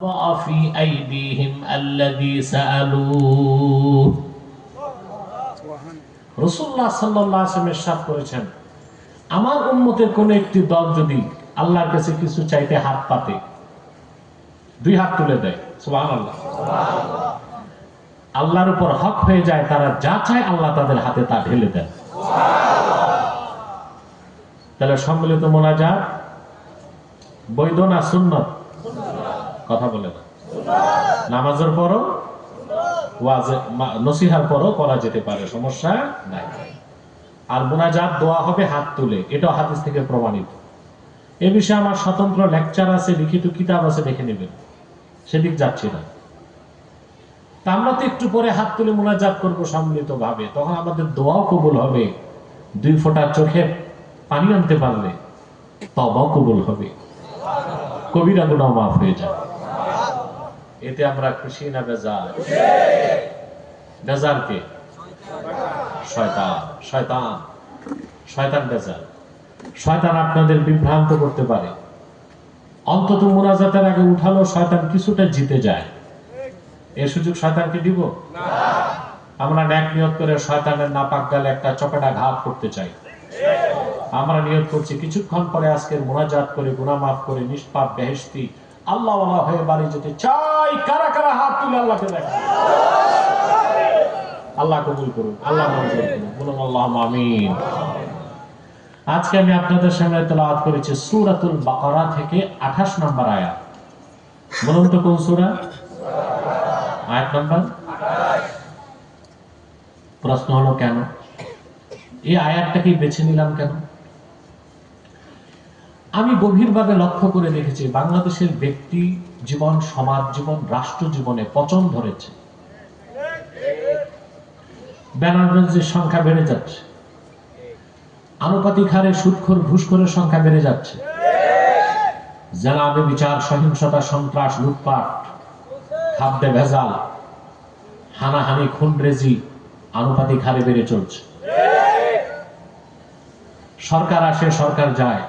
في أيديهم الذي سألوه রাসূলুল্লাহ সাল্লাল্লাহু আলাইহি ওয়াসাল্লাম ইরশাদ করেছেন, আমার উম্মতের কোন একটি দল যদি আল্লাহর কাছে কিছু চাইতে হাত পাতে, দুই হাত তুলে দেয়, সুবহানাল্লাহ, আল্লাহর উপর হক হয়ে যায়, তারা যা চায় আল্লাহ তাদের হাতে তা ঢেলে দেন। তাহলে সম্মিলিত মোনাজাত বৈধ না সুন্নত? কথা বলে না। নামাজের পরও ওয়াজে নসিহার পরও করা যেতে পারে, সমস্যা নাই। আর মোনাজাত দোয়া হবে হাত তুলে, এটাও হাদিস থেকে প্রমাণিত। এ বিষয়ে আমার স্বতন্ত্র লেকচার আছে, লিখিত কিতাব আছে, দেখে নেবেন, সেদিক যাচ্ছি না। তা আমরা তো একটু পরে হাত তুলে মোনাজাত করবো সম্মিলিত ভাবে, তখন আমাদের দোয়াও কবুল হবে। 2 ফোঁটা চোখে পানি আনতে পারলে তওবাও কবুল হবে, কবিরা গুনাহ মাফ হয়ে যাবে। এতে আমরা খুশি না বেজার? বেজার কে? শয়তান। শয়তান শয়তান বেজার। শয়তান আপনাদের বিভ্রান্ত করতে পারে। অন্তত মুনাজাতের আগে উঠালো শয়তান কিছুটা জিতে যায়, এর সুযোগ শয়তানকে দিব না। আমরা নেক নিয়ত করে শয়তানের নাপাক গালে একটা চপেটা ঘাত করতে চাই। আমরা নিয়ত করছি কিছুক্ষণ পরে আজকের মুনাজাত করে গুনাহ মাফ করে নিষ্পাপ বেহেশতি আল্লাহ ওয়ালা হয়ে বাড়ি যেতে চাই। কারা কারা হাত তুলে আল্লাহকে দেখা? আল্লাহ কবুল করুন, আল্লাহ মঞ্জুর করুন, বলুন আল্লাহুম্মা আমিন। আজকে আমি আপনাদের সামনে তেলাওয়াত করেছি সূরাতুল বাকারা থেকে 28 নম্বর আয়াত। বলুন তো কোন সূরা? আয়াত নাম্বার 28। প্রশ্ন হলো কেন এই আয়াতটাকে বেছে নিলাম কেন? আমি গভীরভাবে লক্ষ্য করে দেখেছি বাংলাদেশের ব্যক্তি জীবন, সমাজ জীবন, রাষ্ট্র জীবনে পচন ধরেছে। বেনারসের সংখ্যা বেড়ে যাচ্ছে, আনুপাতিক হারে সুদখোর ঘুষখোরের সংখ্যা বেড়ে যাচ্ছে, জেনাবে বিচার, সহিংসতা, সন্ত্রাস, লুটপাট, খাদ্যে ভেজাল, হানাহানি, খুনরেজি আনুপাতিক হারে বেড়ে চলছে। সরকার আসে, সরকার যায়,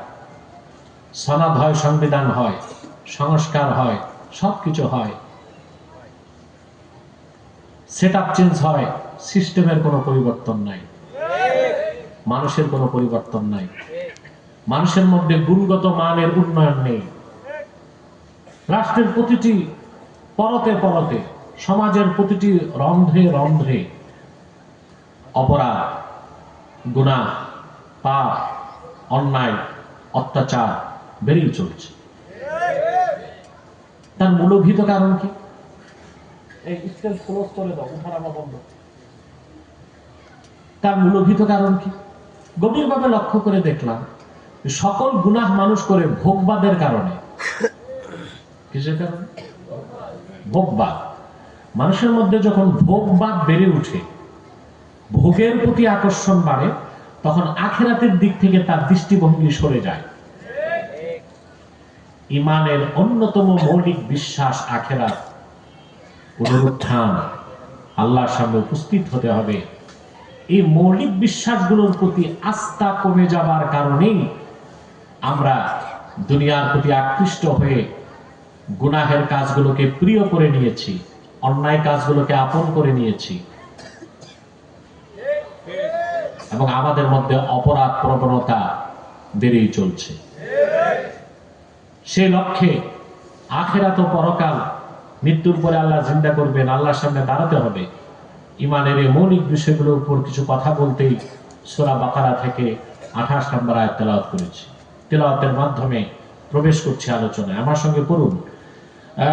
সনদ হয়, সংবিধান হয়, সংস্কার হয়, সবকিছু হয়, সেটআপ চেঞ্জ হয়, সিস্টেমের কোনো পরিবর্তন নাই, মানুষের কোনো পরিবর্তন নাই, মানুষের মধ্যে গুণগত মানের উন্নয়ন নেই। রাষ্ট্রের প্রতিটি পরতে পরতে, সমাজের প্রতিটি রন্ধ্রে রন্ধ্রে অপরাধ, গুনাহ, পাপ, অন্যায়, অত্যাচার বেড়েই চলছে। তার মূলভূত কারণ কি? এই স্টেজ ক্লোজ করে দাও, উঠানামা বন্ধ। তার মূলভূত কারণ কি? গভীরভাবে লক্ষ্য করে দেখলাম সকল গুনাহ মানুষ করে ভোগবাদের কারণে। কিসের কারণে? ভোগবাদ। মানুষের মধ্যে যখন ভোগবাদ বেড়ে উঠে, ভোগের প্রতি আকর্ষণ বাড়ে, তখন আখিরাতের দিক থেকে তার দৃষ্টিভঙ্গি সরে যায়। ঈমানের অন্যতম মৌলিক বিশ্বাস আখিরাত, পুনরুত্থান, আল্লাহর সামনে উপস্থিত হতে হবে। এই মৌলিক বিশ্বাসগুলোর প্রতি আস্থা কমে যাবার কারণেই আমরা দুনিয়ার প্রতি আকৃষ্ট হয়ে গুনাহের কাজগুলোকে প্রিয় করে নিয়েছি, অন্যায় কাজগুলোকে আপন করে নিয়েছি, এবং আমাদের মধ্যে অপরাধ প্রবণতা বেড়েই চলছে। সে লক্ষ্যে আখিরাত ও পরকাল, মৃত্যুর পরে আল্লাহ জিন্দা করবেন, আল্লাহর সামনে দাঁড়াতে হবে, ঈমানের এই মৌলিক বিষয়গুলোর উপর কিছু কথা বলতেই সূরা বাকারা থেকে 28 নম্বর আয়াত তেলাওয়াত করেছি। তেলাওয়াতের মাধ্যমে প্রবেশ করছি আলোচনায়। আমার সঙ্গে পড়ুন।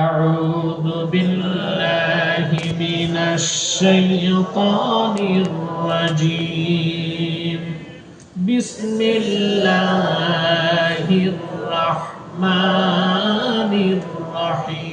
আউযু বিল্লাহি মিনাশ শাইতানির রাজীম। বিসমিল্লাহির রাহমানির রাহিম।